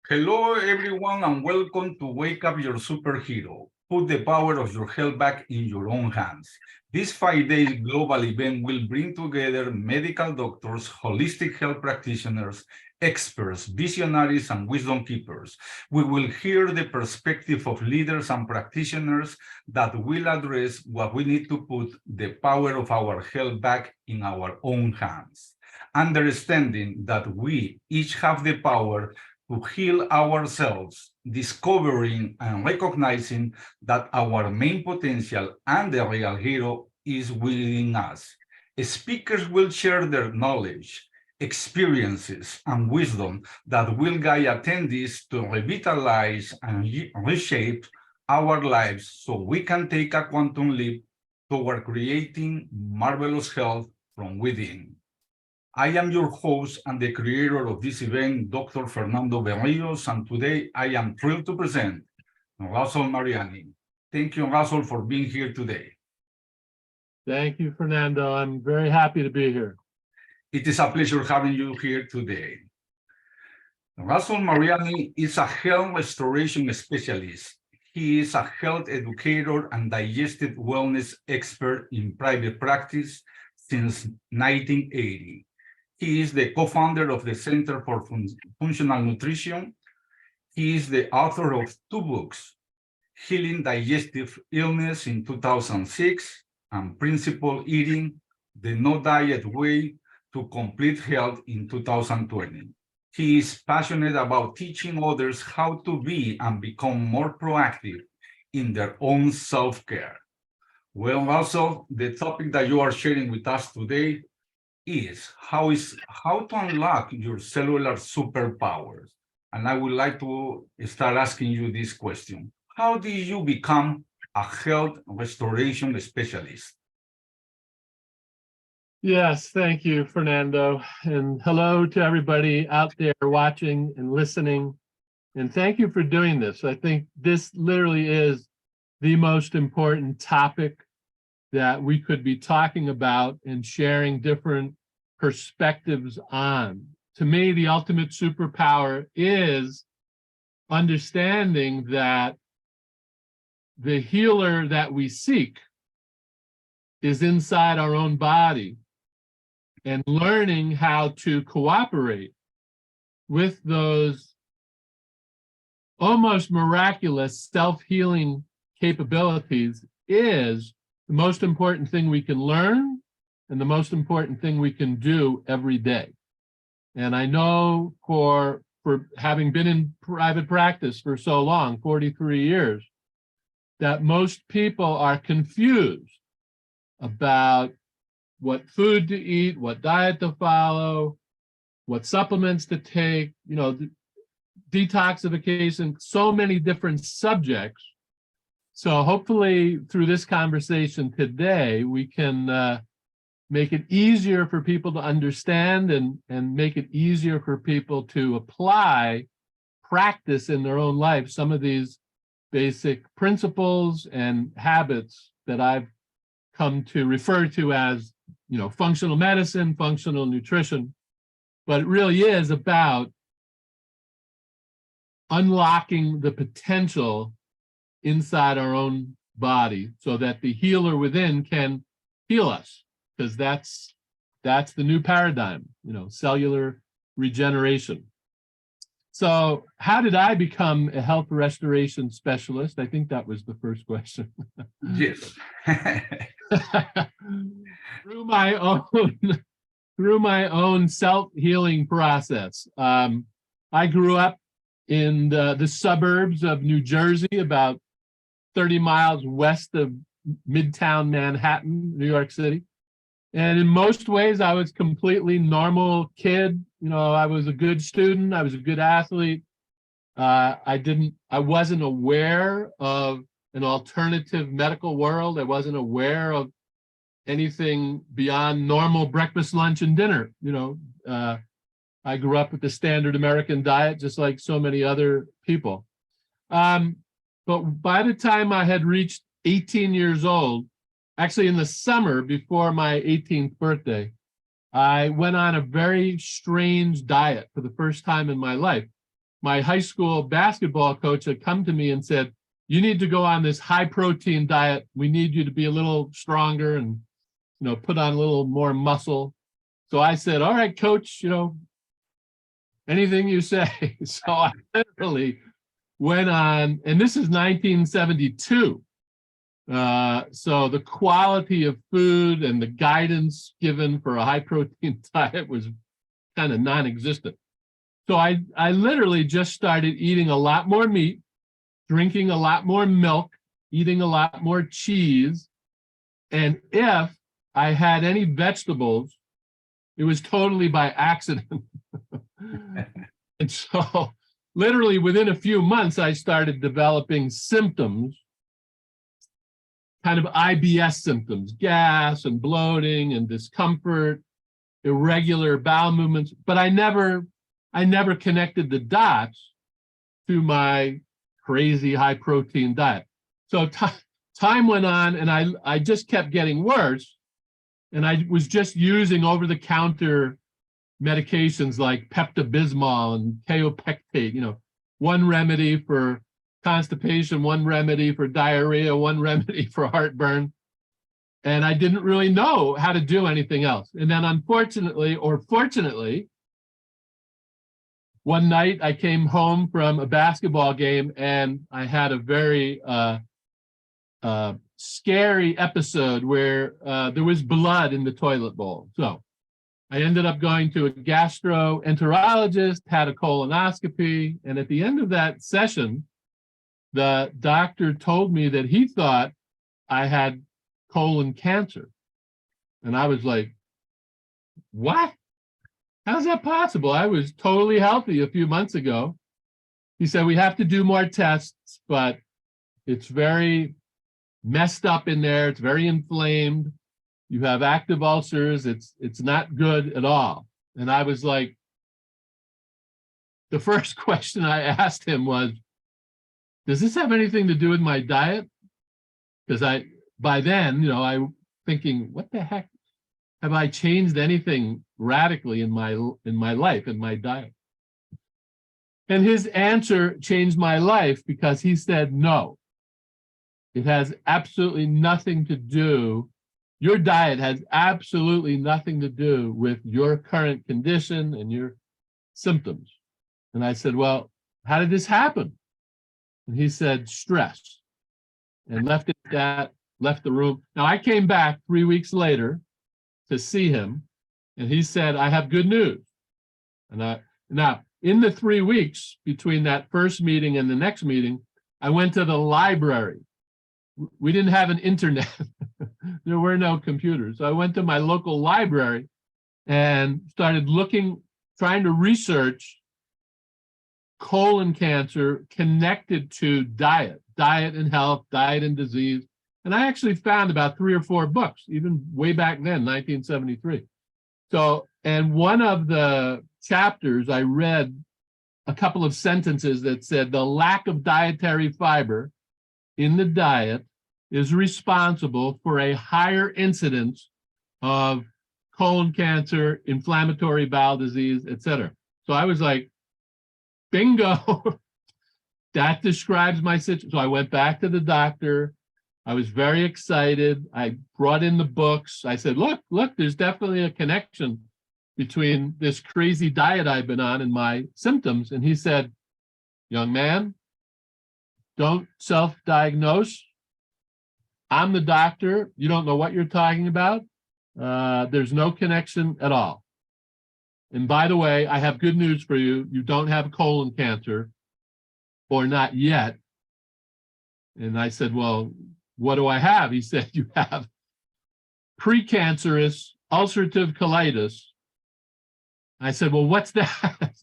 Hello, everyone, and welcome to Wake Up Your Superhero. Put the power of your health back in your own hands. This 5-day global event will bring together medical doctors, holistic health practitioners, experts, visionaries, and wisdom keepers. We will hear the perspective of leaders and practitioners that will address what we need to put the power of our health back in our own hands. Understanding that we each have the power to heal ourselves, discovering and recognizing that our main potential and the real hero is within us. Speakers will share their knowledge, experiences, and wisdom that will guide attendees to revitalize and reshape our lives so we can take a quantum leap toward creating marvelous health from within. I am your host and the creator of this event, Dr. Fernando Berrios, and today I am thrilled to present Russell Mariani. Thank you, Russell, for being here today. Thank you, Fernando. I'm very happy to be here. It is a pleasure having you here today. Russell Mariani is a health restoration specialist. He is a health educator and digestive wellness expert in private practice since 1980. He is the co-founder of the Center for Functional Nutrition. He is the author of 2 books, Healing Digestive Illness in 2006 and Principle Eating, the No Diet Way to Complete Health in 2020. He is passionate about teaching others how to be and become more proactive in their own self-care. Well, also, the topic that you are sharing with us today is how to unlock your cellular superpowers. And I would like to start asking you this question. How did you become a health restoration specialist? Yes, thank you, Fernando. And hello to everybody out there watching and listening. And thank you for doing this. I think this literally is the most important topic that we could be talking about and sharing different perspectives on. To me, the ultimate superpower is understanding that the healer that we seek is inside our own body and learning how to cooperate with those almost miraculous self-healing capabilities is the most important thing we can learn and the most important thing we can do every day. And I know for having been in private practice for so long, 43 years, that most people are confused about what food to eat, what diet to follow, what supplements to take, detoxification, so many different subjects. So hopefully through this conversation today, we can make it easier for people to understand and make it easier for people to apply, practice in their own life some of these basic principles and habits that I've come to refer to as, functional medicine, functional nutrition. But it really is about unlocking the potential inside our own body so that the healer within can heal us. Because that's the new paradigm, cellular regeneration. So how did I become a health restoration specialist? I think that was the first question. Yes. Through my own self-healing process. I grew up in the suburbs of New Jersey, about 30 miles west of Midtown Manhattan, New York City. And in most ways, I was a completely normal kid. I was a good student. I was a good athlete. I wasn't aware of an alternative medical world. I wasn't aware of anything beyond normal breakfast, lunch, and dinner. I grew up with the standard American diet, just like so many other people. But by the time I had reached 18 years old, actually in the summer before my 18th birthday, I went on a very strange diet for the first time in my life. My high school basketball coach had come to me and said, you need to go on this high protein diet. We need you to be a little stronger and, put on a little more muscle. So I said, all right, coach, anything you say. So I literally went on, and this is 1972. So the quality of food and the guidance given for a high protein diet was kind of non-existent. So I literally just started eating a lot more meat, drinking a lot more milk, eating a lot more cheese. And if I had any vegetables, it was totally by accident. And so literally within a few months, I started developing symptoms, kind of IBS symptoms, gas and bloating and discomfort, irregular bowel movements, but I never connected the dots to my crazy high protein diet. So time went on and I just kept getting worse. And I was just using over-the-counter medications like Pepto-Bismol and Kaopectate, one remedy for constipation, one remedy for diarrhea, one remedy for heartburn. And I didn't really know how to do anything else. And then unfortunately, or fortunately, one night I came home from a basketball game and I had a very scary episode where there was blood in the toilet bowl. So I ended up going to a gastroenterologist, had a colonoscopy, and at the end of that session, the doctor told me that he thought I had colon cancer. And I was like, what? How's that possible? I was totally healthy a few months ago. He said, we have to do more tests, but it's very messed up in there. It's very inflamed. You have active ulcers. It's not good at all. And I was like, the first question I asked him was, does this have anything to do with my diet? Because by then, I thinking, what the heck? Have I changed anything radically in my life, in my diet? And his answer changed my life because he said, no, it has absolutely nothing to do. Your diet has absolutely nothing to do with your current condition and your symptoms. And I said, well, how did this happen? And he said, stress, and left it at that, left the room. Now I came back 3 weeks later to see him, and he said, I have good news. And now in the 3 weeks between that first meeting and the next meeting, I went to the library. We didn't have an internet. There were no computers. So I went to my local library and started trying to research colon cancer connected to diet and health, diet and disease. And I actually found about 3 or 4 books, even way back then, 1973. So, and one of the chapters, I read a couple of sentences that said the lack of dietary fiber in the diet is responsible for a higher incidence of colon cancer, inflammatory bowel disease, etc. So I was like, bingo, that describes my situation. So I went back to the doctor. I was very excited. I brought in the books. I said, look, there's definitely a connection between this crazy diet I've been on and my symptoms. And he said, young man, don't self-diagnose. I'm the doctor. You don't know what you're talking about. There's no connection at all. And by the way, I have good news for you. You don't have colon cancer, or not yet. And I said, well, what do I have? He said, you have precancerous ulcerative colitis. I said, well, what's that?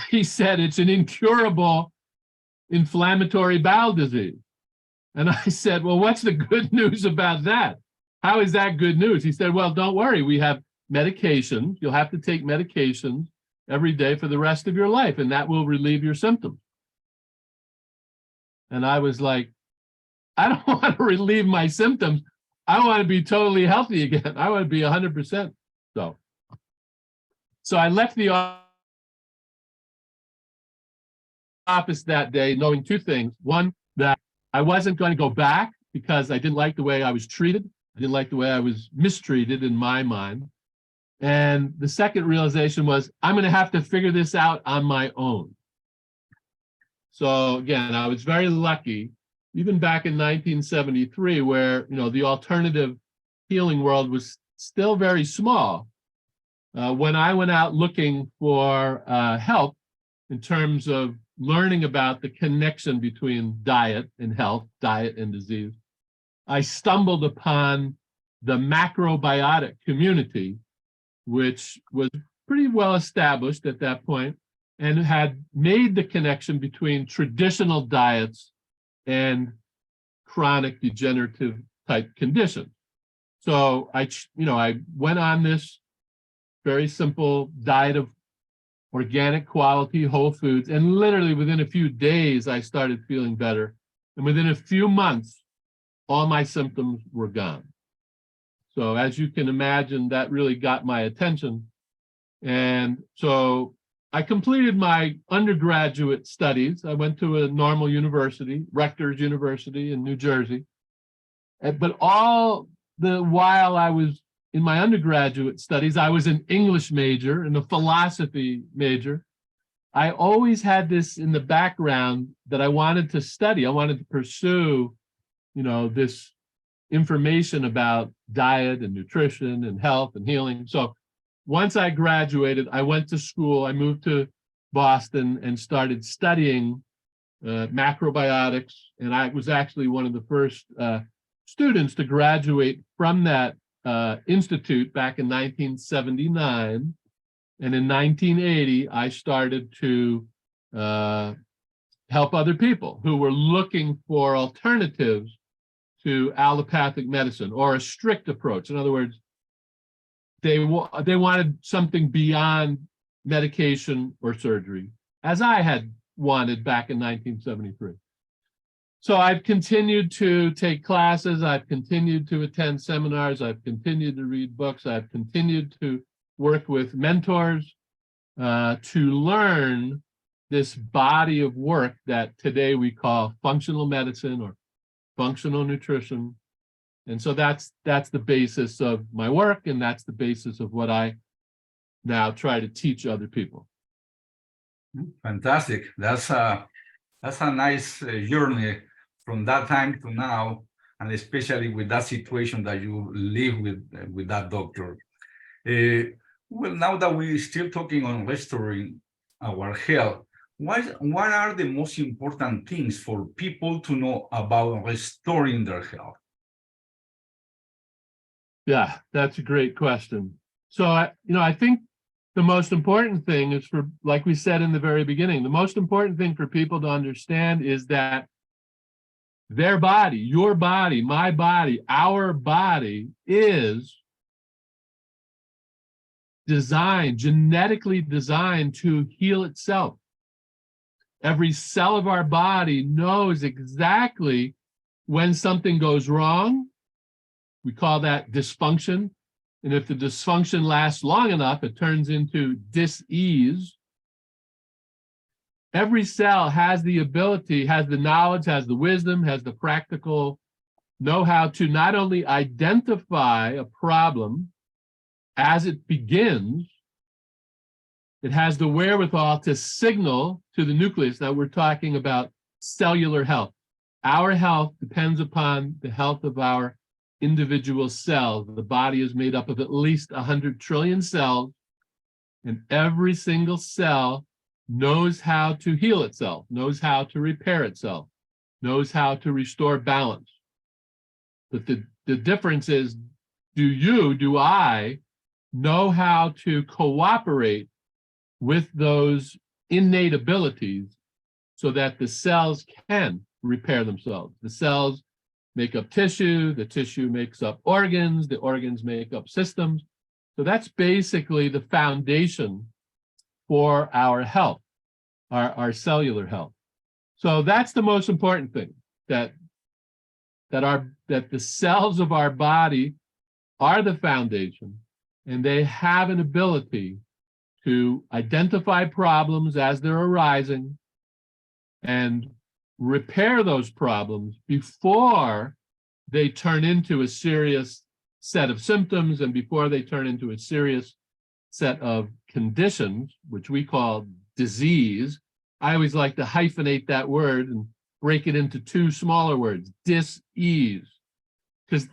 He said, it's an incurable inflammatory bowel disease. And I said, well, what's the good news about that? How is that good news? He said, well, don't worry. We have medications. You'll have to take medications every day for the rest of your life, and that will relieve your symptoms. And I was like, I don't want to relieve my symptoms. I want to be totally healthy again. I want to be 100%. So So I left the office that day knowing two things. One, that I wasn't going to go back because I didn't like the way I was treated. I didn't like the way I was mistreated in my mind. And the second realization was I'm going to have to figure this out on my own. So again, I was very lucky, even back in 1973, where the alternative healing world was still very small. When I went out looking for help in terms of learning about the connection between diet and health, diet and disease, I stumbled upon the macrobiotic community, which was pretty well established at that point and had made the connection between traditional diets and chronic degenerative type conditions. So I went on this very simple diet of organic quality whole foods, and literally within a few days, I started feeling better. And within a few months, all my symptoms were gone. So as you can imagine, that really got my attention. And so I completed my undergraduate studies. I went to a normal university, Rutgers University in New Jersey. But all the while I was in my undergraduate studies, I was an English major and a philosophy major. I always had this in the background that I wanted to study. I wanted to pursue, this information about diet and nutrition and health and healing. So once I graduated, I went to school. I moved to Boston and started studying macrobiotics. And I was actually one of the first students to graduate from that institute back in 1979. And in 1980, I started to help other people who were looking for alternatives to allopathic medicine or a strict approach. In other words, they wanted something beyond medication or surgery, as I had wanted back in 1973. So I've continued to take classes, I've continued to attend seminars, I've continued to read books, I've continued to work with mentors to learn this body of work that today we call functional medicine or functional nutrition. And so that's the basis of my work, and that's the basis of what I now try to teach other people. Fantastic. That's a nice journey from that time to now, and especially with that situation that you live with that doctor. Well, now that we're still talking on restoring our health, what are the most important things for people to know about restoring their health? Yeah, that's a great question. So I think the most important thing is like we said in the very beginning, the most important thing for people to understand is that their body, your body, my body, our body is genetically designed to heal itself. Every cell of our body knows exactly when something goes wrong. We call that dysfunction. And if the dysfunction lasts long enough, it turns into dis-ease. Every cell has the ability, has the knowledge, has the wisdom, has the practical know-how to not only identify a problem as it begins, it has the wherewithal to signal to the nucleus. Now we're talking about cellular health. Our health depends upon the health of our individual cells. The body is made up of at least 100 trillion cells, and every single cell knows how to heal itself, knows how to repair itself, knows how to restore balance. But the difference is, do I know how to cooperate with those innate abilities so that the cells can repair themselves? The cells make up tissue, the tissue makes up organs, the organs make up systems. So that's basically the foundation for our health, our cellular health. So that's the most important thing, that the cells of our body are the foundation, and they have an ability to identify problems as they're arising and repair those problems before they turn into a serious set of symptoms and before they turn into a serious set of conditions, which we call disease. I always like to hyphenate that word and break it into two smaller words, dis-ease. Because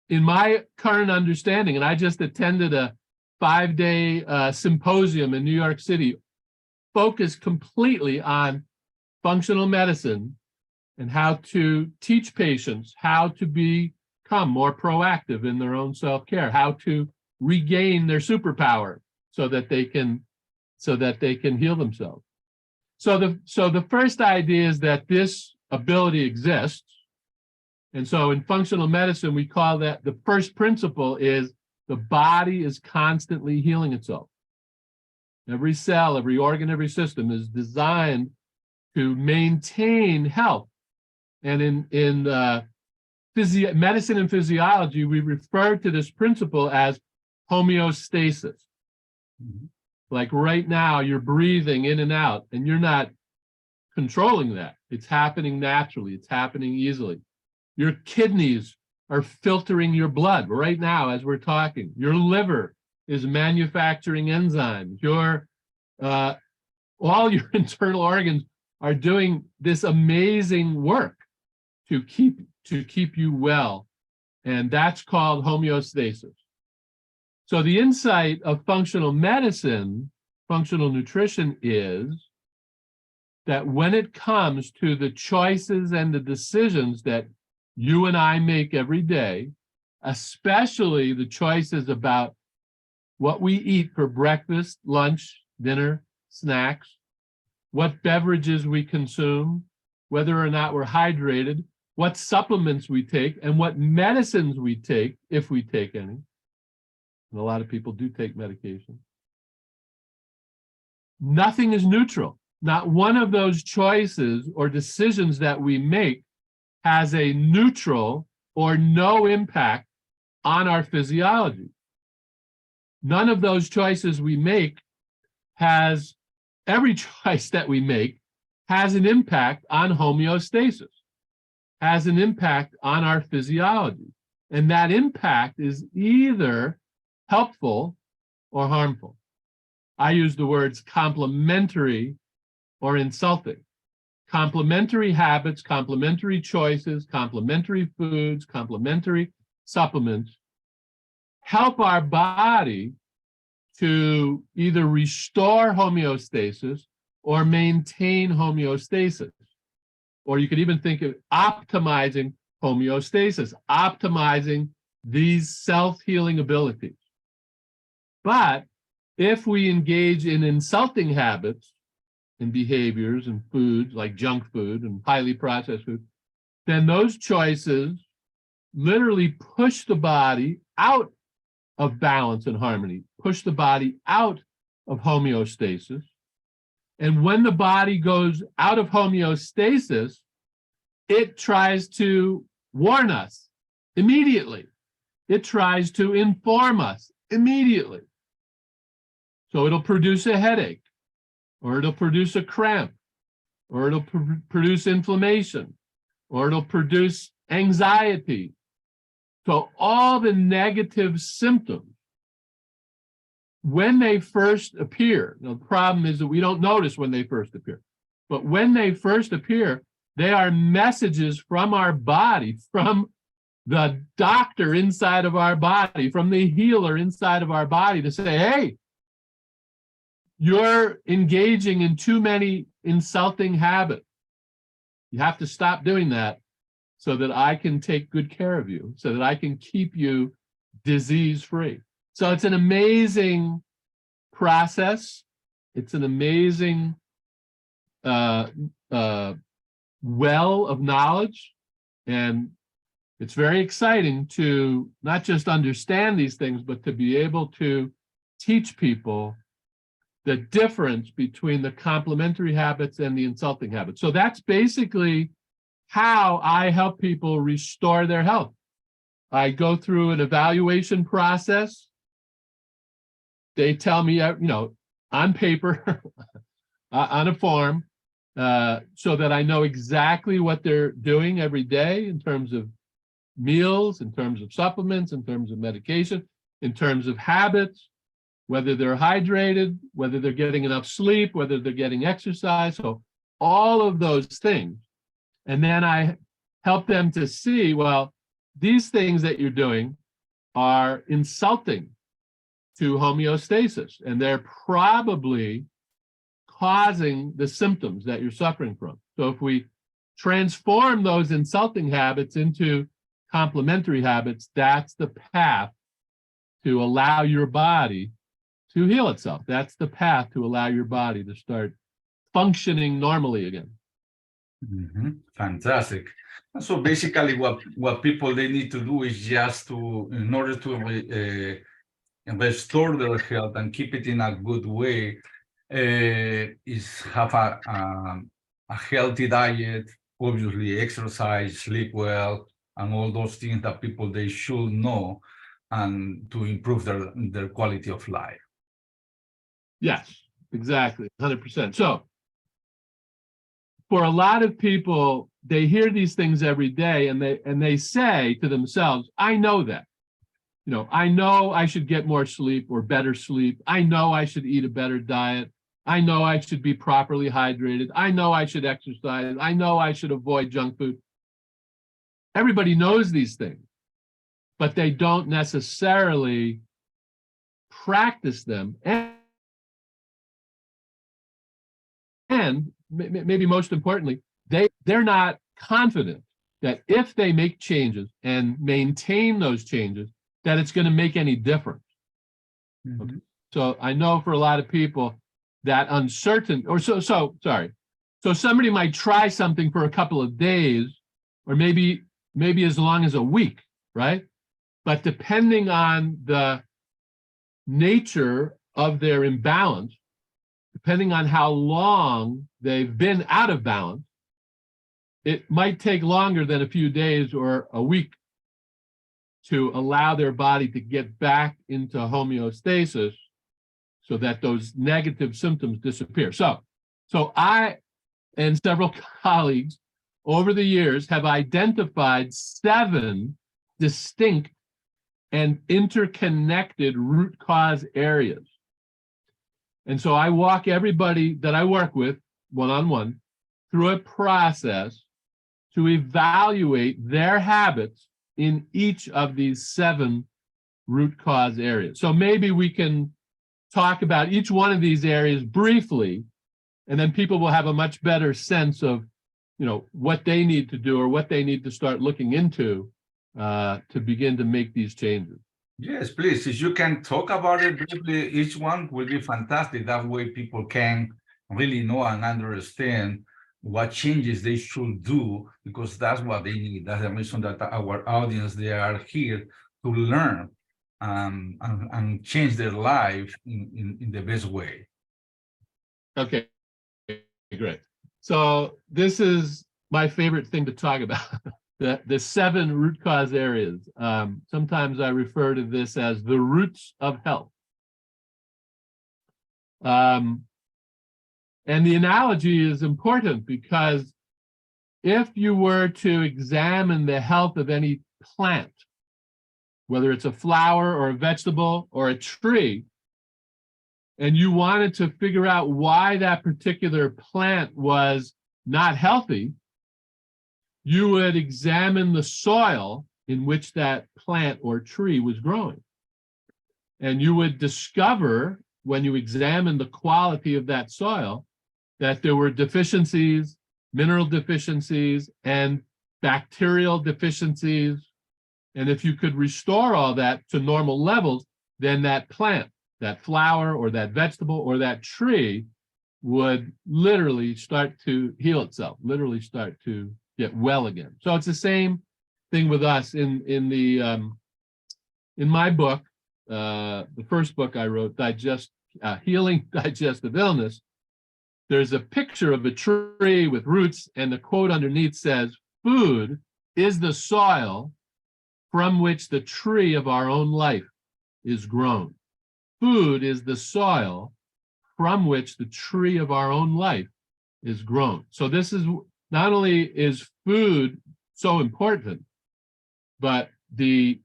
in my current understanding, and I just attended a 5-day symposium in New York City, focused completely on functional medicine and how to teach patients how to become more proactive in their own self-care, how to regain their superpower so that they can heal themselves. So the first idea is that this ability exists. And so in functional medicine, we call that the first principle is the body is constantly healing itself. Every cell, every organ, every system is designed to maintain health. And in medicine and physiology, we refer to this principle as homeostasis. Mm-hmm. Like right now, you're breathing in and out, and you're not controlling that. It's happening naturally. It's happening easily. Your kidneys are filtering your blood right now as we're talking. Your liver is manufacturing enzymes. All your internal organs are doing this amazing work to keep you well, and that's called homeostasis. So the insight of functional medicine, functional nutrition, is that when it comes to the choices and the decisions that you and I make every day, especially the choices about what we eat for breakfast, lunch, dinner, snacks, what beverages we consume, whether or not we're hydrated, what supplements we take, and what medicines we take, if we take any. And a lot of people do take medication. Nothing is neutral. Not one of those choices or decisions that we make has a neutral or no impact on our physiology. None of those choices we make every choice that we make has an impact on homeostasis, has an impact on our physiology. And that impact is either helpful or harmful. I use the words complementary or insulting. Complementary habits, complementary choices, complementary foods, complementary supplements help our body to either restore homeostasis or maintain homeostasis. Or you could even think of optimizing homeostasis, optimizing these self-healing abilities. But if we engage in insulting habits and behaviors and foods like junk food and highly processed food, then those choices literally push the body out of balance and harmony, push the body out of homeostasis. And when the body goes out of homeostasis, it tries to warn us immediately. It tries to inform us immediately. So it'll produce a headache, or it'll produce a cramp, or it'll produce inflammation, or it'll produce anxiety. So all the negative symptoms, when they first appear, the problem is that we don't notice when they first appear, but when they first appear, they are messages from our body, from the doctor inside of our body, from the healer inside of our body to say, hey, you're engaging in too many insulting habits. You have to stop doing that so that I can take good care of you, so that I can keep you disease-free. So it's an amazing process. It's an amazing well of knowledge. And it's very exciting to not just understand these things, but to be able to teach people the difference between the complementary habits and the insulting habits. So that's basically how I help people restore their health. I go through an evaluation process. They tell me, I'm on paper, on a form, so that I know exactly what they're doing every day in terms of meals, in terms of supplements, in terms of medication, in terms of habits, whether they're hydrated, whether they're getting enough sleep, whether they're getting exercise. So all of those things. And then I help them to see, well, these things that you're doing are insulting to homeostasis, and they're probably causing the symptoms that you're suffering from. So if we transform those insulting habits into complementary habits, that's the path to allow your body to heal itself. That's the path to allow your body to start functioning normally again. Fantastic. So basically what people they need to do is just to, in order to restore their health and keep it in a good way, is have a healthy diet, obviously exercise, sleep well, and all those things that people they should know, and to improve their quality of life. Yes, exactly, 100%. So for a lot of people, they hear these things every day, and they say to themselves, I know that. You know, I know I should get more sleep or better sleep. I know I should eat a better diet. I know I should be properly hydrated. I know I should exercise. I know I should avoid junk food. Everybody knows these things, but they don't necessarily practice them. And maybe most importantly, they're not confident that if they make changes and maintain those changes, that it's going to make any difference. Okay. So I know for a lot of people that So somebody might try something for a couple of days, or maybe as long as a week, right? But depending on the nature of their imbalance, depending on how long they've been out of balance, it might take longer than a few days or a week to allow their body to get back into homeostasis so that those negative symptoms disappear. So I and several colleagues over the years have identified 7 distinct and interconnected root cause areas. And so I walk everybody that I work with one-on-one through a process to evaluate their habits in each of these 7 root cause areas. So maybe we can talk about each one of these areas briefly, and then people will have a much better sense of, you know, what they need to do or what they need to start looking into to begin to make these changes. Yes, please. If you can talk about it briefly, each one will be fantastic. That way people can really know and understand what changes they should do, because that's what they need. That's the reason that our audience, they are here to learn and change their life in the best way. Okay, great. So this is my favorite thing to talk about. The 7 root cause areas. Sometimes I refer to this as the roots of health. And the analogy is important because if you were to examine the health of any plant, whether it's a flower or a vegetable or a tree, and you wanted to figure out why that particular plant was not healthy, you would examine the soil in which that plant or tree was growing. And you would discover, when you examine the quality of that soil, that there were deficiencies, mineral deficiencies, and bacterial deficiencies. And if you could restore all that to normal levels, then that plant, that flower or that vegetable or that tree would literally start to heal itself, literally start to get well again. So it's the same thing with us. In my book, the first book I wrote, Healing Digestive Illness, there's a picture of a tree with roots, and the quote underneath says, "Food is the soil from which the tree of our own life is grown." Food is the soil from which the tree of our own life is grown. So this is not only is food so important, but the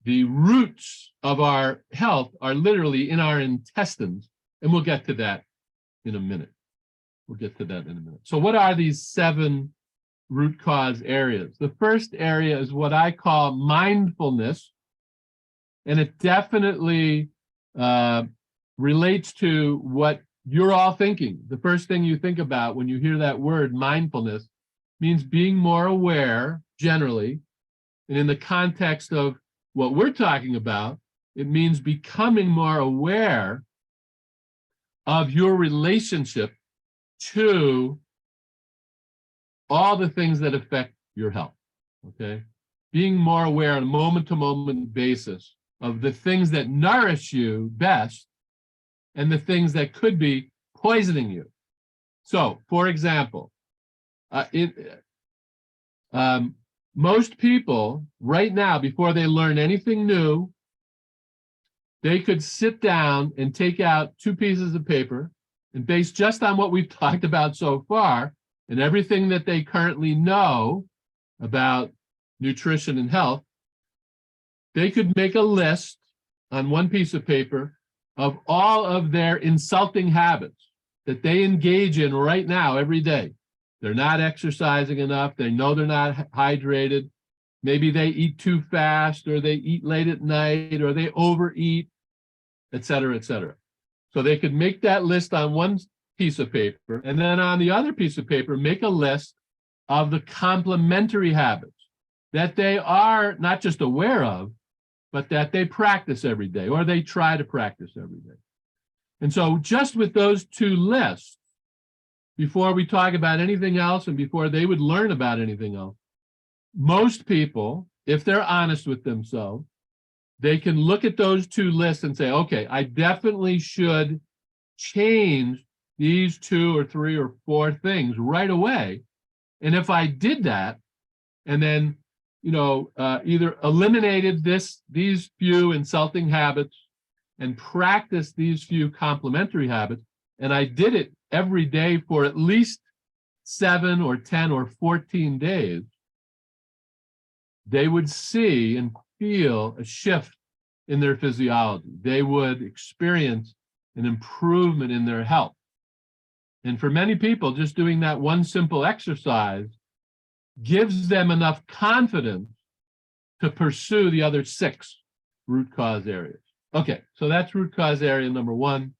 roots of our health are literally in our intestines, and we'll get to that in a minute. We'll get to that in a minute. So what are these 7 root cause areas? The first area is what I call mindfulness, and it definitely relates to what you're all thinking. The first thing you think about when you hear that word mindfulness means being more aware generally, and in the context of what we're talking about, it means becoming more aware of your relationship to all the things that affect your health, okay? Being more aware on a moment-to-moment basis of the things that nourish you best and the things that could be poisoning you. So, for example, most people right now, before they learn anything new, they could sit down and take out 2 pieces of paper and based just on what we've talked about so far and everything that they currently know about nutrition and health, they could make a list on 1 piece of paper of all of their insulting habits that they engage in right now every day. They're not exercising enough. They know they're not hydrated. Maybe they eat too fast, or they eat late at night, or they overeat, et cetera, et cetera. So they could make that list on 1 piece of paper, and then on the other piece of paper, make a list of the complementary habits that they are not just aware of, but that they practice every day, or they try to practice every day. And so just with those 2 lists, before we talk about anything else and before they would learn about anything else, most people, if they're honest with themselves, they can look at those 2 lists and say, okay, I definitely should change these 2 or 3 or 4 things right away. And if I did that, and then, either eliminated these few insulting habits and practiced these few complementary habits, and I did it every day for at least 7 or 10 or 14 days, they would see and feel a shift in their physiology. They would experience an improvement in their health. And for many people, just doing that 1 simple exercise gives them enough confidence to pursue the other 6 root cause areas. Okay, so that's root cause area number 1,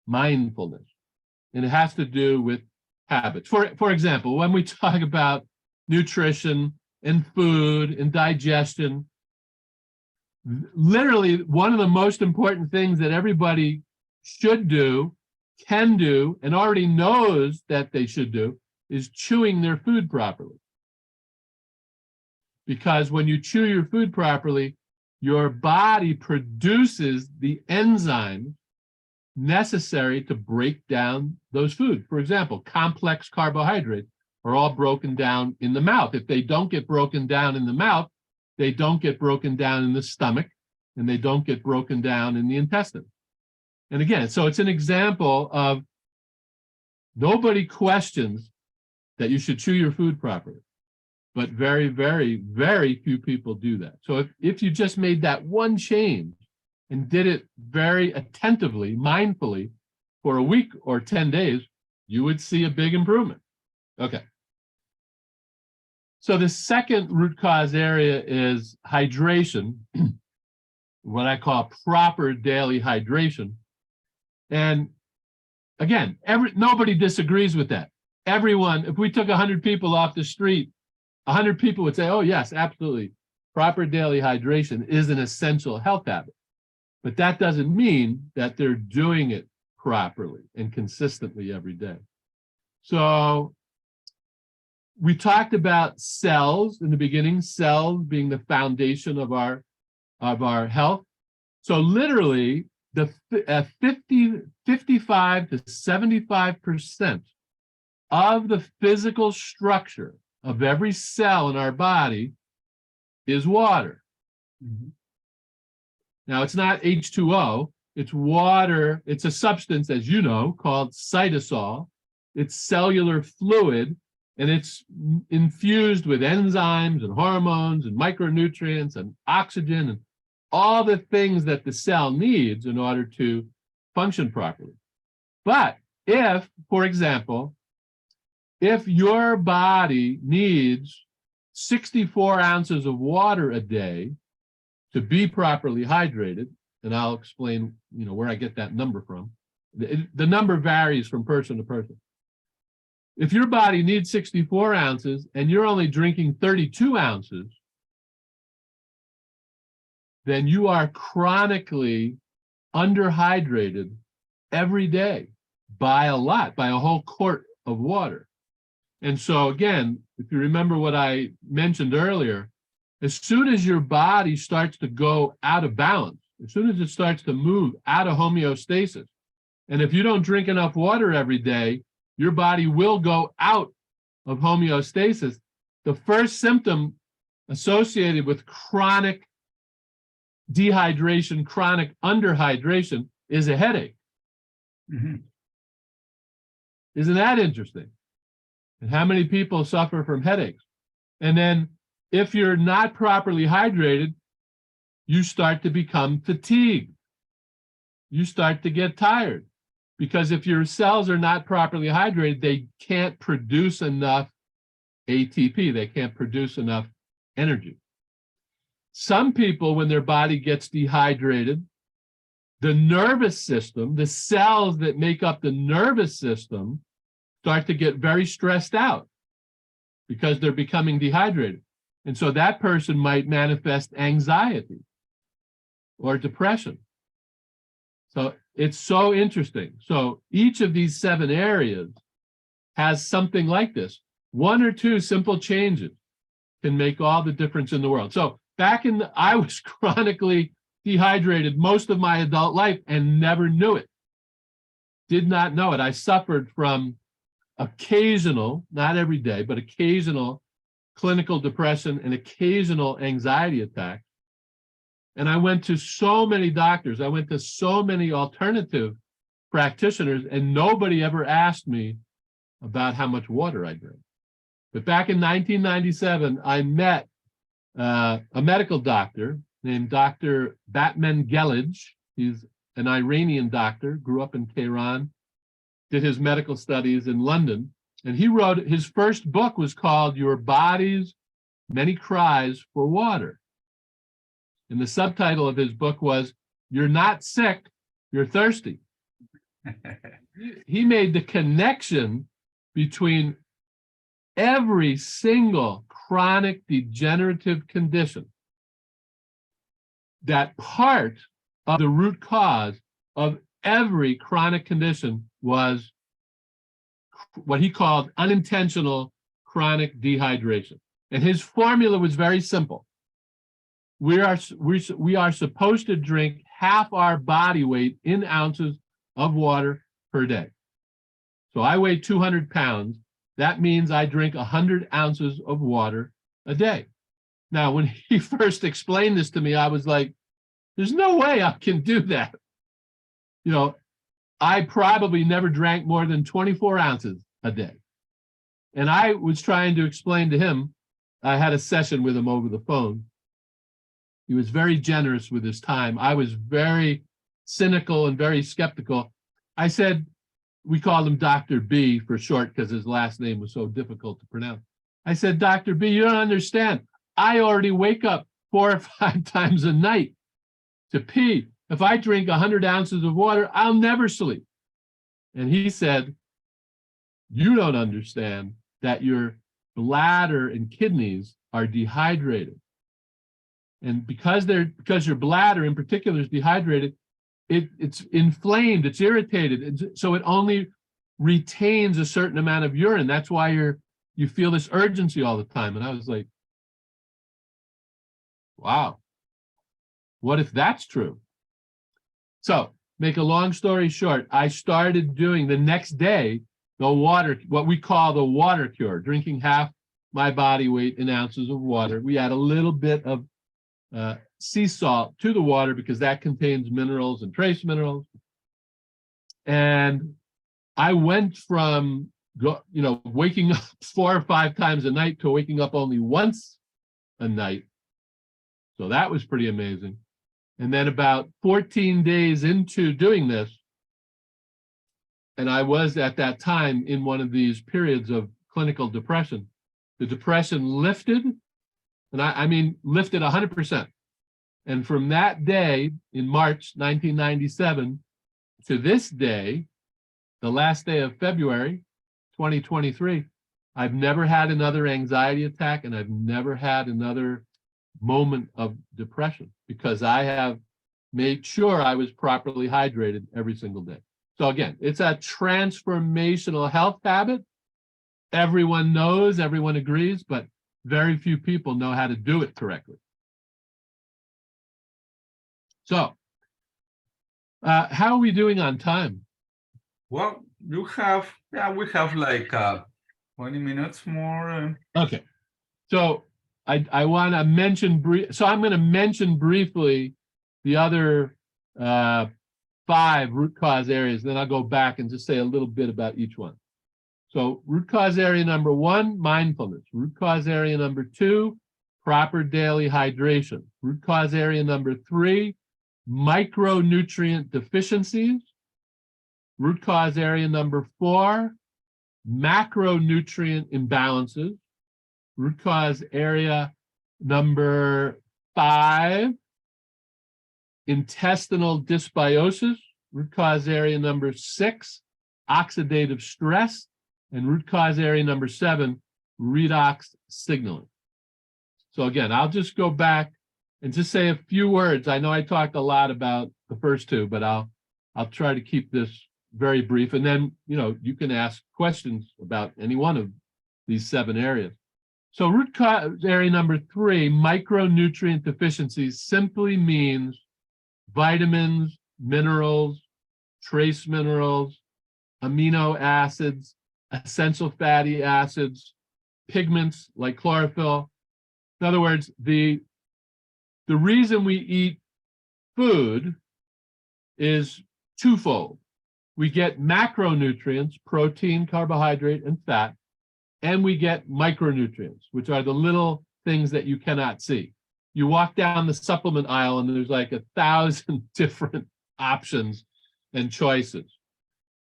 mindfulness. And it has to do with habits. For example, when we talk about nutrition and food and digestion, literally one of the most important things that everybody should do, can do, and already knows that they should do is chewing their food properly. Because when you chew your food properly, your body produces the enzymes necessary to break down those foods. For example, complex carbohydrates are all broken down in the mouth. If they don't get broken down in the mouth, they don't get broken down in the stomach, and they don't get broken down in the intestine. And again, so it's an example of nobody questions that you should chew your food properly, but very, very, very few people do that. So if you just made that 1 change and did it very attentively, mindfully, for a week or 10 days, you would see a big improvement. Okay. So the second root cause area is hydration, what I call proper daily hydration. And again, nobody disagrees with that. Everyone, if we took 100 people off the street, 100 people would say, oh yes, absolutely. Proper daily hydration is an essential health habit. But that doesn't mean that they're doing it properly and consistently every day. So we talked about cells in the beginning, cells being the foundation of our health. So literally, the 55 to 75% of the physical structure of every cell in our body is water. Mm-hmm. Now, it's not H2O, It's water. It's a substance, as you know, called cytosol. It's cellular fluid, and it's infused with enzymes and hormones and micronutrients and oxygen and all the things that the cell needs in order to function properly. But if, for example, if your body needs 64 ounces of water a day to be properly hydrated, and I'll explain, where I get that number from. The number varies from person to person. If your body needs 64 ounces and you're only drinking 32 ounces, then you are chronically underhydrated every day by a lot, by a whole quart of water. And so again, if you remember what I mentioned earlier, as soon as your body starts to go out of balance, as soon as it starts to move out of homeostasis, and if you don't drink enough water every day, your body will go out of homeostasis. The first symptom associated with chronic dehydration, chronic underhydration, is a headache. Mm-hmm. Isn't that interesting? And how many people suffer from headaches? And then if you're not properly hydrated, you start to become fatigued. You start to get tired. Because if your cells are not properly hydrated, they can't produce enough ATP. They can't produce enough energy. Some people, when their body gets dehydrated, the nervous system, the cells that make up the nervous system, start to get very stressed out because they're becoming dehydrated. And so that person might manifest anxiety or depression. So it's so interesting. So each of these 7 areas has something like this. 1 or 2 simple changes can make all the difference in the world. So I was chronically dehydrated most of my adult life and never knew it. Did not know it. I suffered from occasional, not every day, but occasional clinical depression and occasional anxiety attacks. And I went to so many doctors. I went to so many alternative practitioners, and nobody ever asked me about how much water I drank. But back in 1997, I met a medical doctor named Dr. Batman Gelij. He's an Iranian doctor, grew up in Tehran, did his medical studies in London. And he wrote, his first book was called Your Body's Many Cries for Water. And the subtitle of his book was, You're Not Sick, You're Thirsty. He made the connection between every single chronic degenerative condition, that part of the root cause of every chronic condition was what he called unintentional chronic dehydration. And his formula was very simple. We are supposed to drink half our body weight in ounces of water per day. So I weigh 200 pounds. That means I drink 100 ounces of water a day. Now, when he first explained this to me, I was like, there's no way I can do that. I probably never drank more than 24 ounces a day. And I was trying to explain to him, I had a session with him over the phone. He was very generous with his time. I was very cynical and very skeptical. I said, we called him Dr. B for short because his last name was so difficult to pronounce. I said, Dr. B, you don't understand. I already wake up 4 or 5 times a night to pee. If I drink 100 ounces of water, I'll never sleep. And he said, you don't understand that your bladder and kidneys are dehydrated. And because your bladder in particular is dehydrated, it's inflamed, it's irritated. And so it only retains a certain amount of urine. That's why you feel this urgency all the time. And I was like, wow, what if that's true? So make a long story short, I started doing the next day, what we call the water cure, drinking half my body weight in ounces of water. We add a little bit of sea salt to the water because that contains minerals and trace minerals. And I went from waking up 4 or 5 times a night to waking up only once a night. So that was pretty amazing. And then about 14 days into doing this, and I was at that time in one of these periods of clinical depression, the depression lifted, and I mean lifted 100%. And from that day in March 1997 to this day, the last day of February 2023, I've never had another anxiety attack, and I've never had another moment of depression because I have made sure I was properly hydrated every single day. So again, it's a transformational health habit. Everyone knows, everyone agrees, but very few people know how to do it correctly. So, how are we doing on time? Well, we have like 20 minutes more. Okay. So I want to mention so I'm going to mention briefly the other 5 root cause areas, then I'll go back and just say a little bit about each one. So root cause area number 1, mindfulness. Root cause area number 2, proper daily hydration. Root cause area number 3, micronutrient deficiencies. Root cause area number 4, macronutrient imbalances. Root cause area number 5, intestinal dysbiosis. Root cause area number 6, oxidative stress. And root cause area number 7, redox signaling. So again, I'll just go back and just say a few words. I know I talked a lot about the first 2, but I'll try to keep this very brief. And then, you can ask questions about any one of these 7 areas. So root cause area number 3, micronutrient deficiencies, simply means vitamins, minerals, trace minerals, amino acids, essential fatty acids, pigments like chlorophyll. In other words, the reason we eat food is twofold. We get macronutrients, protein, carbohydrate, and fat, and we get micronutrients, which are the little things that you cannot see. You walk down the supplement aisle and there's like 1,000 different options and choices.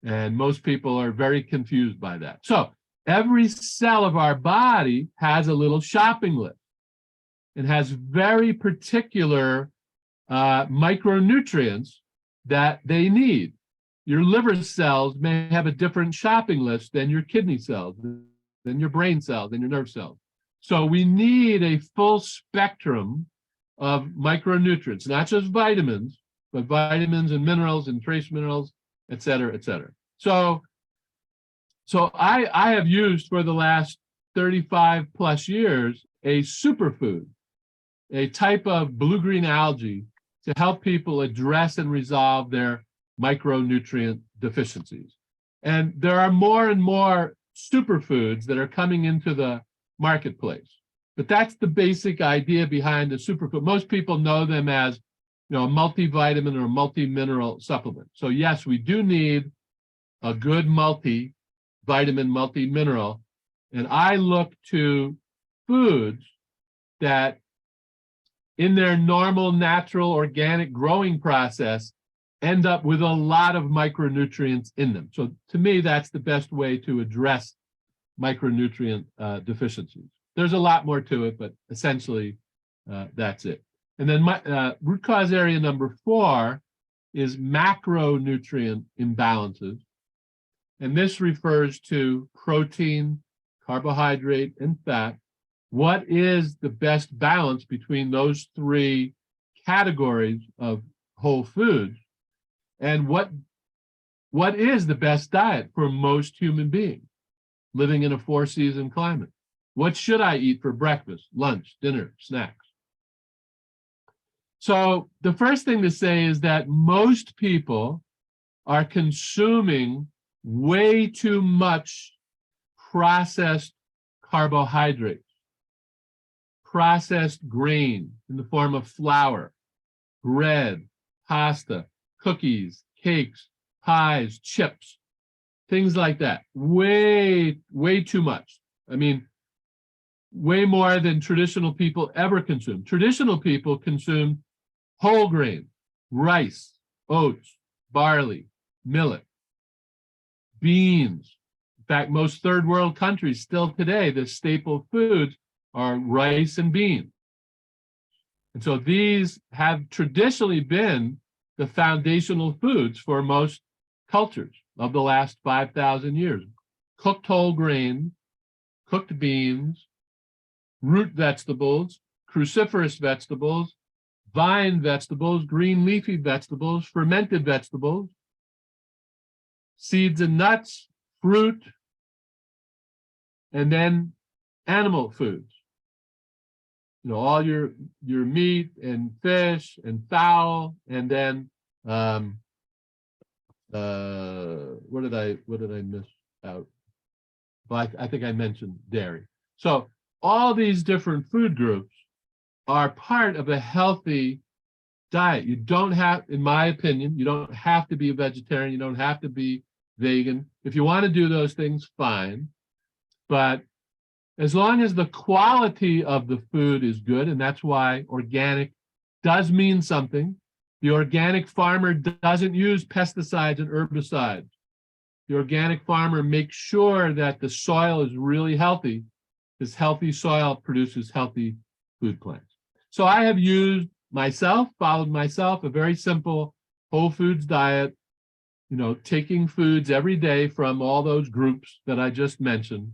And most people are very confused by that. So every cell of our body has a little shopping list and has very particular micronutrients that they need. Your liver cells may have a different shopping list than your kidney cells, than your brain cells, than your nerve cells. So we need a full spectrum of micronutrients, not just vitamins, but vitamins and minerals and trace minerals, et cetera, et cetera. So I have used for the last 35 plus years a superfood, a type of blue-green algae to help people address and resolve their micronutrient deficiencies. And there are more and more superfoods that are coming into the marketplace. But that's the basic idea behind a superfood. Most people know them as, a multivitamin or multi-mineral supplement. So yes, we do need a good multivitamin, multi-mineral. And I look to foods that in their normal, natural, organic growing process end up with a lot of micronutrients in them. So to me, that's the best way to address micronutrient deficiencies. There's a lot more to it, but essentially that's it. And then root cause area number 4 is macronutrient imbalances. And this refers to protein, carbohydrate, and fat. What is the best balance between those 3 categories of whole foods? And what is the best diet for most human beings living in a 4-season climate? What should I eat for breakfast, lunch, dinner, snacks? So the first thing to say is that most people are consuming way too much processed carbohydrates. processed grain in the form of flour, bread, pasta, cookies, cakes, pies, chips, things like that. Way, way too much. I mean, way more than traditional people ever consume. Traditional people consume whole grain, rice, oats, barley, millet, beans. In fact, most third world countries still today, the staple foods are rice and beans. And so these have traditionally been the foundational foods for most cultures of the last 5,000 years. Cooked whole grain, cooked beans, root vegetables, cruciferous vegetables, vine vegetables, green leafy vegetables, fermented vegetables, seeds and nuts, fruit, and then animal foods. You know, all your meat and fish and fowl, and then what did I miss out? Well, I think I mentioned dairy. So all these different food groups are part of a healthy diet. You don't have, in my opinion, you don't have to be a vegetarian. You don't have to be vegan. If you want to do those things, fine. But as long as the quality of the food is good, and that's why organic does mean something. The organic farmer doesn't use pesticides and herbicides. The organic farmer makes sure that the soil is really healthy. This healthy soil produces healthy food plants. So I have followed myself, a very simple whole foods diet, you know, taking foods every day from all those groups that I just mentioned.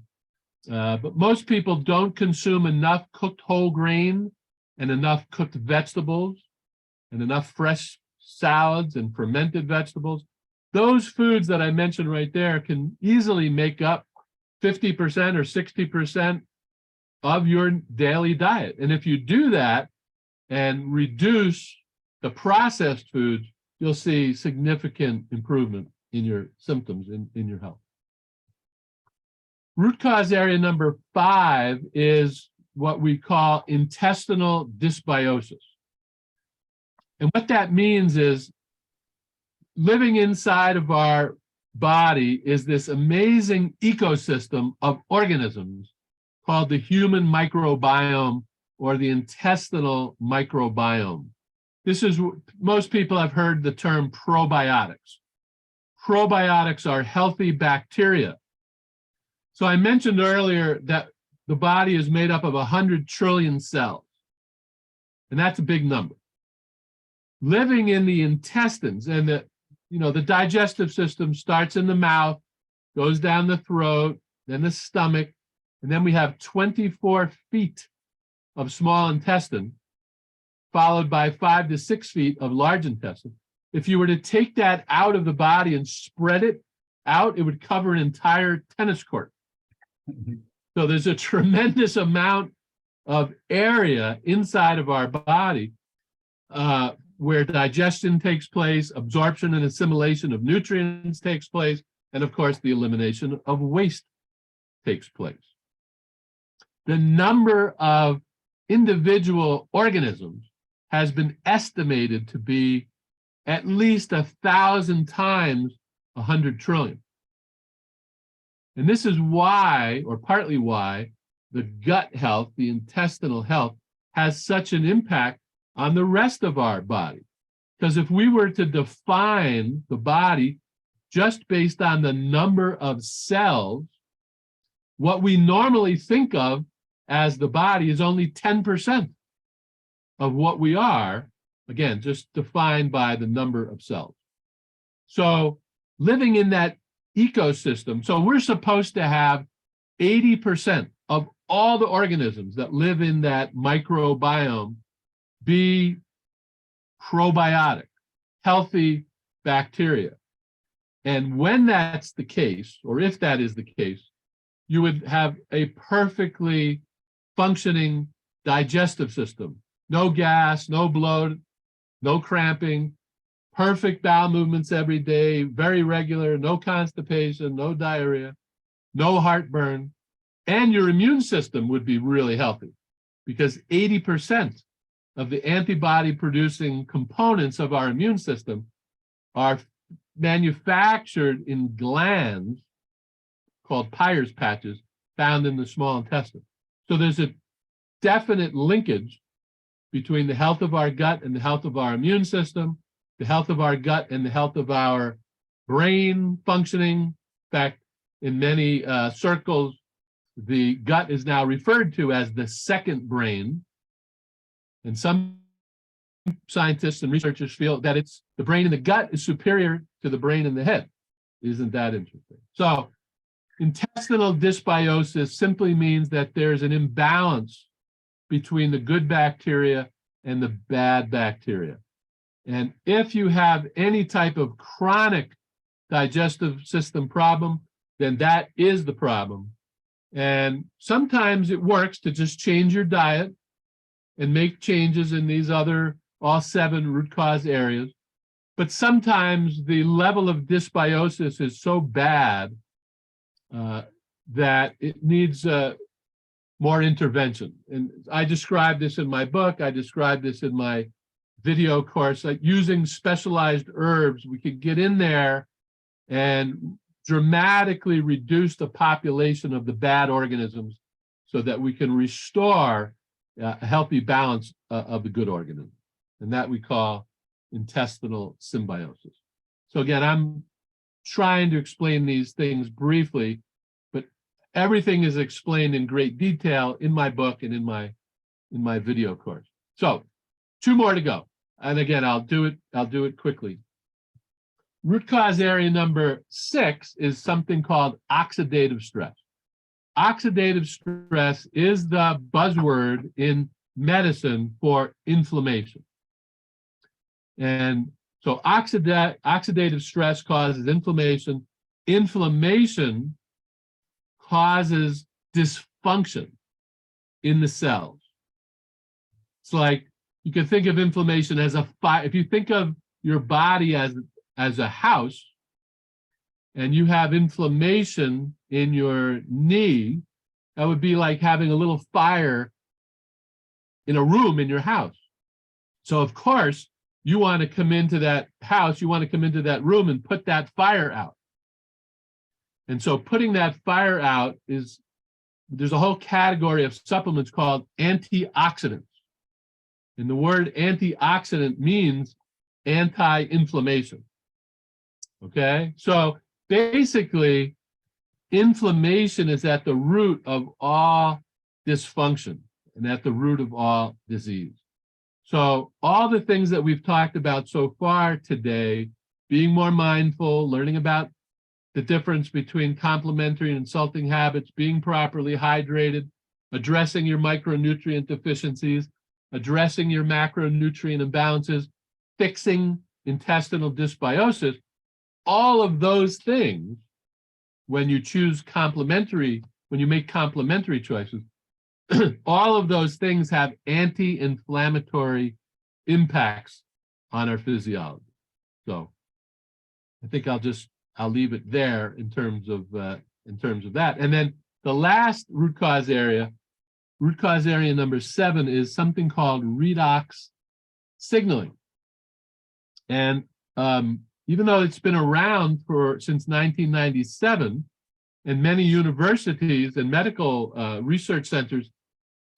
But most people don't consume enough cooked whole grain and enough cooked vegetables and enough fresh salads and fermented vegetables. Those foods that I mentioned right there can easily make up 50% or 60% of your daily diet. And if you do that and reduce the processed foods, you'll see significant improvement in your symptoms, in your health. Root cause area number 5 is what we call intestinal dysbiosis. And what that means is living inside of our body is this amazing ecosystem of organisms called the human microbiome or the intestinal microbiome. This is, most people have heard the term probiotics. Probiotics are healthy bacteria. So I mentioned earlier that the body is made up of 100 trillion cells, and that's a big number. Living in the intestines, and the digestive system starts in the mouth, goes down the throat, then the stomach, and then we have 24 feet of small intestine, followed by 5 to 6 feet of large intestine. If you were to take that out of the body and spread it out, it would cover an entire tennis court. So there's a tremendous amount of area inside of our body where digestion takes place, absorption and assimilation of nutrients takes place, and of course the elimination of waste takes place. The number of individual organisms has been estimated to be at least 1,000 times 100 trillion. And this is why, or partly why, the gut health, the intestinal health, has such an impact on the rest of our body. Because if we were to define the body just based on the number of cells, what we normally think of as the body is only 10% of what we are, again, just defined by the number of cells. So living in that ecosystem, so we're supposed to have 80% of all the organisms that live in that microbiome be probiotic, healthy bacteria. And when that's the case, or if that is the case, you would have a perfectly functioning digestive system. No gas, no bloat, no cramping, perfect bowel movements every day, very regular, no constipation, no diarrhea, no heartburn, and your immune system would be really healthy. because 80% of the antibody-producing components of our immune system are manufactured in glands called Peyer's patches found in the small intestine. So there's a definite linkage between the health of our gut and the health of our immune system, the health of our gut and the health of our brain functioning. In fact, in many circles, the gut is now referred to as the second brain. And some scientists and researchers feel that it's the brain in the gut is superior to the brain in the head. Isn't that interesting? So intestinal dysbiosis simply means that there's an imbalance between the good bacteria and the bad bacteria. And if you have any type of chronic digestive system problem, then that is the problem. And sometimes it works to just change your diet and make changes in these other, all 7 root cause areas. But sometimes the level of dysbiosis is so bad that it needs more intervention. And I describe this in my book. I describe this in my video course. Like using specialized herbs, we could get in there and dramatically reduce the population of the bad organisms so that we can restore a healthy balance of the good organisms. And that we call intestinal symbiosis. So again, I'm trying to explain these things briefly, but everything is explained in great detail in my book and in my video course. So 2 more to go. And again, I'll do it quickly. Root cause area number 6 is something called oxidative stress. Oxidative stress is the buzzword in medicine for inflammation. And so oxidative stress causes inflammation. Inflammation causes dysfunction in the cells. It's like you can think of inflammation as a fire. If you think of your body as a house, and you have inflammation in your knee, that would be like having a little fire in a room in your house. So of course, you want to come into that house, you want to come into that room and put that fire out. And so putting that fire out there's a whole category of supplements called antioxidants. And the word antioxidant means anti-inflammation. Okay, so basically, inflammation is at the root of all dysfunction and at the root of all disease. So all the things that we've talked about so far today, being more mindful, learning about the difference between complementary and insulting habits, being properly hydrated, addressing your micronutrient deficiencies, addressing your macronutrient imbalances, fixing intestinal dysbiosis, all of those things, when you choose complementary, when you make complementary choices, all of those things have anti-inflammatory impacts on our physiology. So I think I'll leave it there in terms of that. And then the last root cause area number 7 is something called redox signaling. And even though it's been around since 1997, and many universities and medical research centers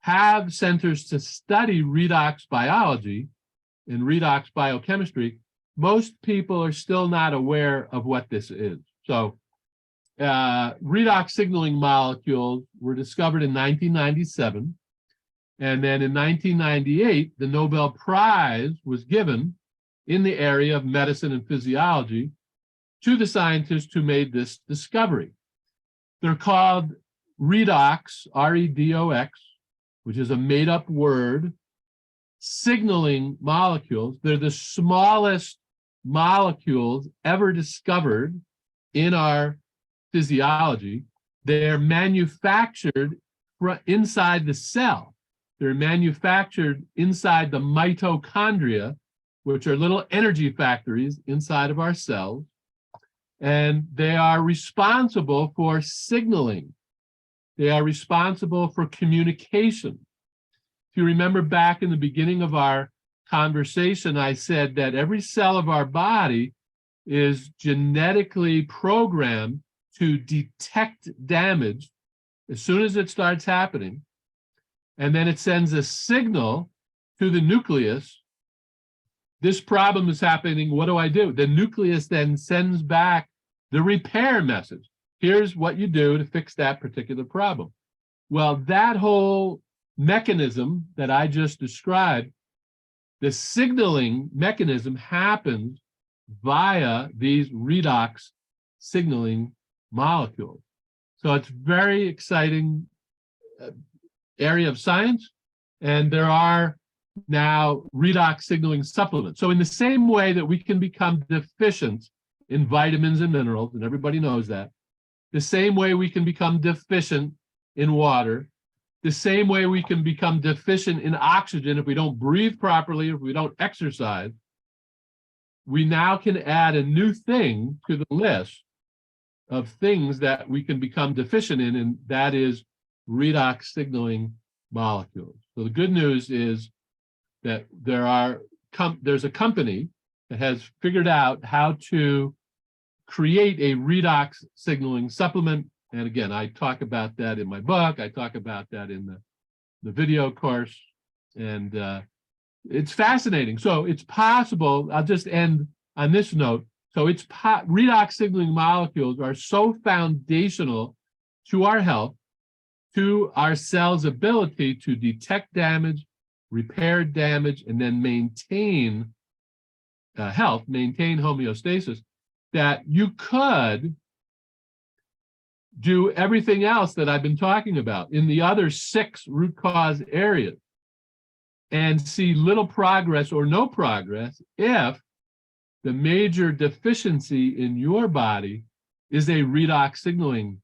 have centers to study redox biology and redox biochemistry, most people are still not aware of what this is. So redox signaling molecules were discovered in 1997. And then in 1998, the Nobel Prize was given in the area of medicine and physiology to the scientists who made this discovery. They're called redox, R-E-D-O-X, which is a made-up word, signaling molecules. They're the smallest molecules ever discovered in our physiology. They're manufactured inside the cell. They're manufactured inside the mitochondria, which are little energy factories inside of our cells, and they are responsible for signaling. They are responsible for communication. you remember back in the beginning of our conversation, I said that every cell of our body is genetically programmed to detect damage as soon as it starts happening. And then it sends a signal to the nucleus. This problem is happening. What do I do? The nucleus then sends back the repair message. Here's what you do to fix that particular problem. Well, that whole mechanism that I just described, the signaling mechanism happens via these redox signaling molecules. So it's very exciting area of science, and there are now redox signaling supplements. So in the same way that we can become deficient in vitamins and minerals, and everybody knows that, the same way we can become deficient in water, the same way we can become deficient in oxygen if we don't breathe properly, if we don't exercise, we now can add a new thing to the list of things that we can become deficient in, and that is redox signaling molecules. So the good news is that there's a company that has figured out how to create a redox signaling supplement. And again, I talk about that in my book. I talk about that in the video course. And it's fascinating. So it's possible, I'll just end on this note. So redox signaling molecules are so foundational to our health, to our cells' ability to detect damage, repair damage, and then maintain health, maintain homeostasis, that you could do everything else that I've been talking about in the other 6 root cause areas and see little progress or no progress if the major deficiency in your body is a redox signaling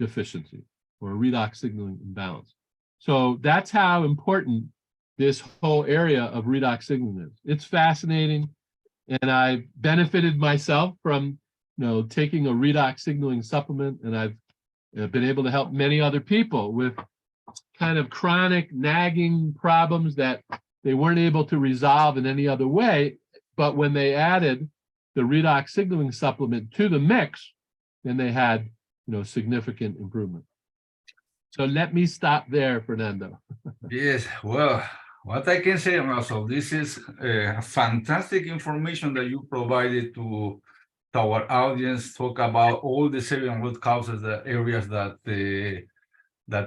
deficiency or a redox signaling imbalance. So that's how important this whole area of redox signaling is. It's fascinating, and I've benefited myself from taking a redox signaling supplement, and I've been able to help many other people with kind of chronic nagging problems that they weren't able to resolve in any other way. But when they added the redox signaling supplement to the mix, then they had significant improvement. So let me stop there, Fernando. Yes, well, what I can say, Russell, this is fantastic information that you provided to our audience. Talk about all the 7 root causes, the areas that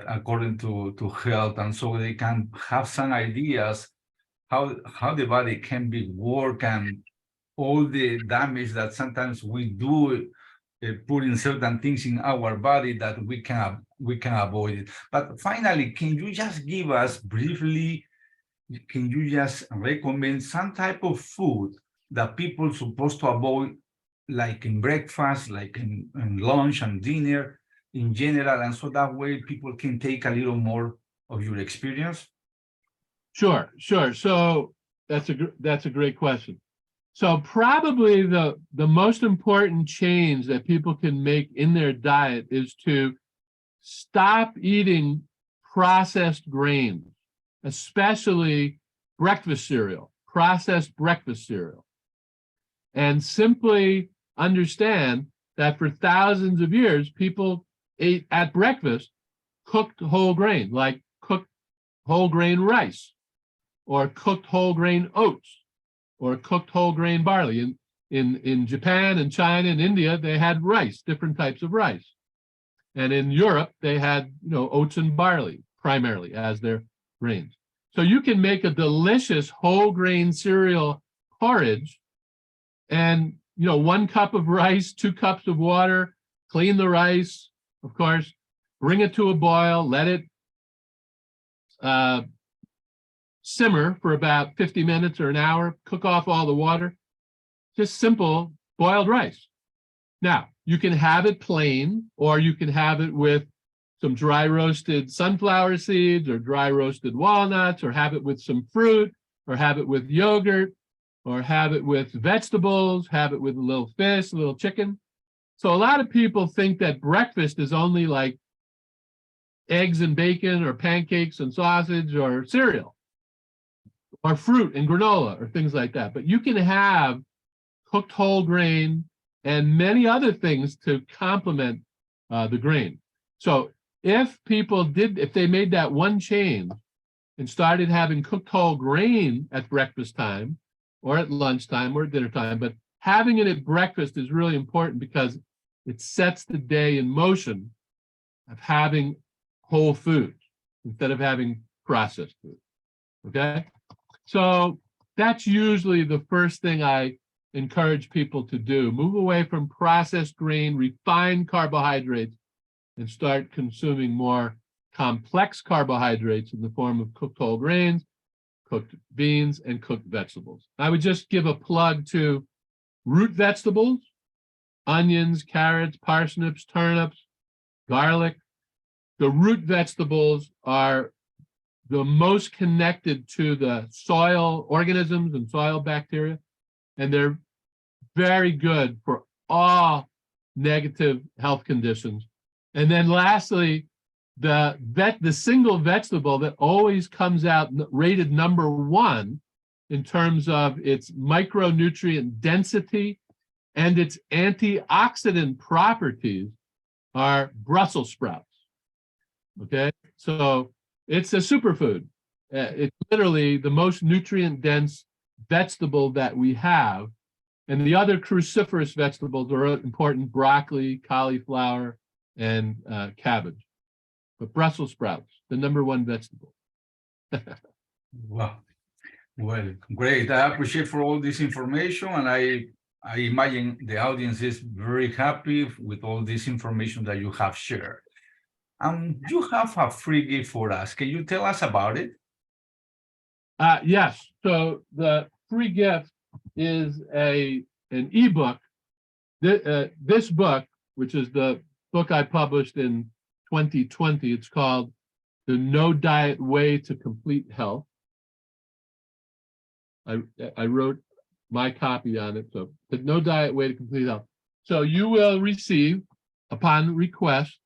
according to health, and so they can have some ideas how the body can be work and all the damage that sometimes we do putting certain things in our body that we can avoid it. But finally, can you just give us briefly, can you just recommend some type of food that people supposed to avoid, like in breakfast, like in lunch and dinner in general, and so that way people can take a little more of your experience? Sure. So that's a great question. So probably the most important change that people can make in their diet is to stop eating processed grains, especially breakfast cereal, processed breakfast cereal, and simply understand that for thousands of years, people ate at breakfast cooked whole grain, like cooked whole grain rice, or cooked whole grain oats, or cooked whole grain barley. In Japan and China and India, they had rice, different types of rice. And in Europe, they had oats and barley primarily as their grains. So you can make a delicious whole grain cereal porridge, and 1 cup of rice, 2 cups of water, clean the rice, of course, bring it to a boil, let it simmer for about 50 minutes or an hour, cook off all the water, just simple boiled rice. Now, you can have it plain, or you can have it with some dry roasted sunflower seeds or dry roasted walnuts, or have it with some fruit, or have it with yogurt, or have it with vegetables, have it with a little fish, a little chicken. So a lot of people think that breakfast is only like eggs and bacon or pancakes and sausage or cereal. or fruit and granola or things like that. But you can have cooked whole grain and many other things to complement the grain. So if they made that one change and started having cooked whole grain at breakfast time or at lunchtime or at dinner time, but having it at breakfast is really important because it sets the day in motion of having whole food instead of having processed food. Okay? So that's usually the first thing I encourage people to do. Move away from processed grain, refined carbohydrates, and start consuming more complex carbohydrates in the form of cooked whole grains, cooked beans, and cooked vegetables. I would just give a plug to root vegetables, onions, carrots, parsnips, turnips, garlic. The root vegetables are the most connected to the soil organisms and soil bacteria, and they're very good for all negative health conditions. And then lastly, the single vegetable that always comes out rated number 1 in terms of its micronutrient density and its antioxidant properties are Brussels sprouts. Okay, so it's a superfood. It's literally the most nutrient-dense vegetable that we have. And the other cruciferous vegetables are important: broccoli, cauliflower, and cabbage. But Brussels sprouts, the number 1 vegetable. Wow. Well, great. I appreciate for all this information, and I imagine the audience is very happy with all this information that you have shared. You have a free gift for us. Can you tell us about it? Yes. So the free gift is an ebook. This book, which is the book I published in 2020, it's called The No Diet Way to Complete Health. I wrote my copy on it. So The No Diet Way to Complete Health. So you will receive, upon request,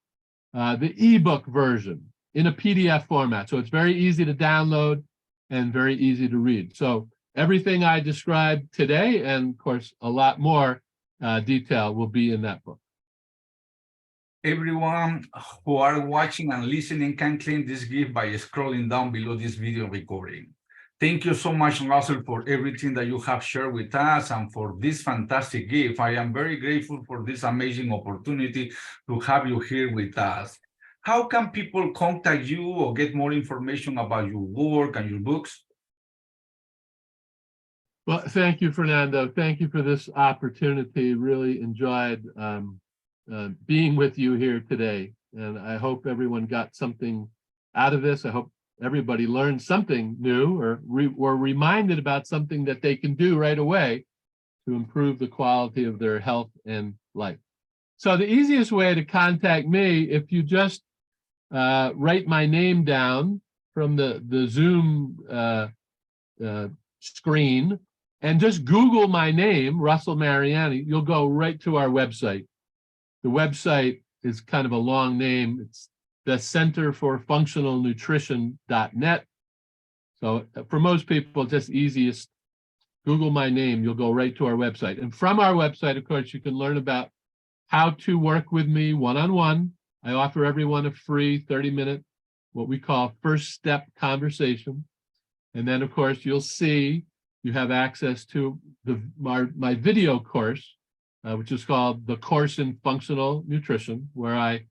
the ebook version in a PDF format. So it's very easy to download and very easy to read. So everything I described today, and of course, a lot more detail will be in that book. Everyone who are watching and listening can claim this gift by scrolling down below this video recording. Thank you so much, Russell, for everything that you have shared with us and for this fantastic gift. I am very grateful for this amazing opportunity to have you here with us. How can people contact you or get more information about your work and your books? Well, thank you, Fernando. Thank you for this opportunity. Really enjoyed being with you here today. And I hope everyone got something out of this. I hope everybody learned something new or were reminded about something that they can do right away to improve the quality of their health and life. So the easiest way to contact me, if you just write my name down from the Zoom screen and just Google my name, Russell Mariani, you'll go right to our website. The website is kind of a long name. It's the Center for Functional Nutrition.net. So for most people, just easiest, Google my name, you'll go right to our website. And from our website, of course, you can learn about how to work with me one-on-one. I offer everyone a free 30-minute, what we call first step conversation. And then, of course, you'll see you have access to my video course, which is called the Course in Functional Nutrition, where I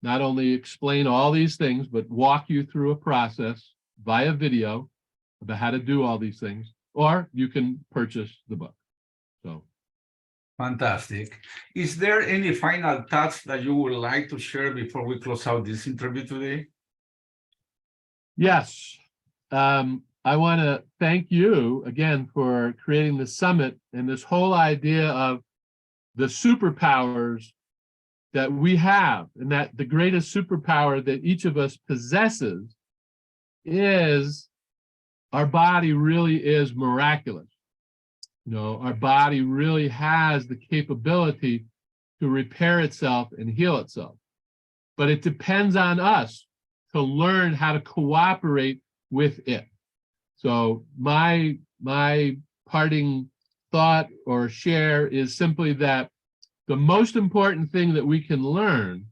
not only explain all these things, but walk you through a process via video about how to do all these things, or you can purchase the book. So. Fantastic. Is there any final thoughts that you would like to share before we close out this interview today? Yes. I want to thank you again for creating the summit and this whole idea of the superpowers that we have, and that the greatest superpower that each of us possesses is our body really is miraculous. You know, our body really has the capability to repair itself and heal itself. But it depends on us to learn how to cooperate with it. So my parting thought or share is simply that the most important thing that we can learn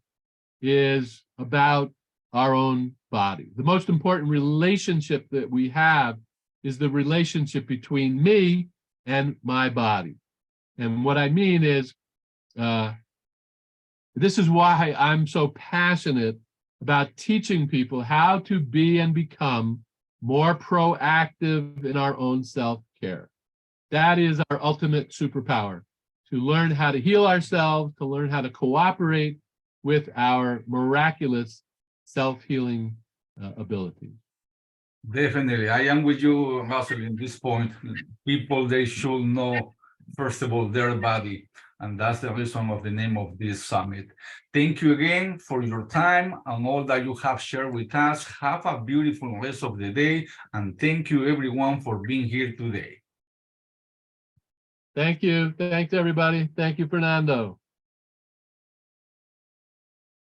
is about our own body. The most important relationship that we have is the relationship between me and my body. And what I mean is, this is why I'm so passionate about teaching people how to be and become more proactive in our own self-care. That is our ultimate superpower, to learn how to heal ourselves, to learn how to cooperate with our miraculous self-healing abilities. Definitely. I am with you, Russell, in this point. People, they should know, first of all, their body. And that's the reason of the name of this summit. Thank you again for your time and all that you have shared with us. Have a beautiful rest of the day. And thank you, everyone, for being here today. Thank you. Thanks, everybody. Thank you, Fernando.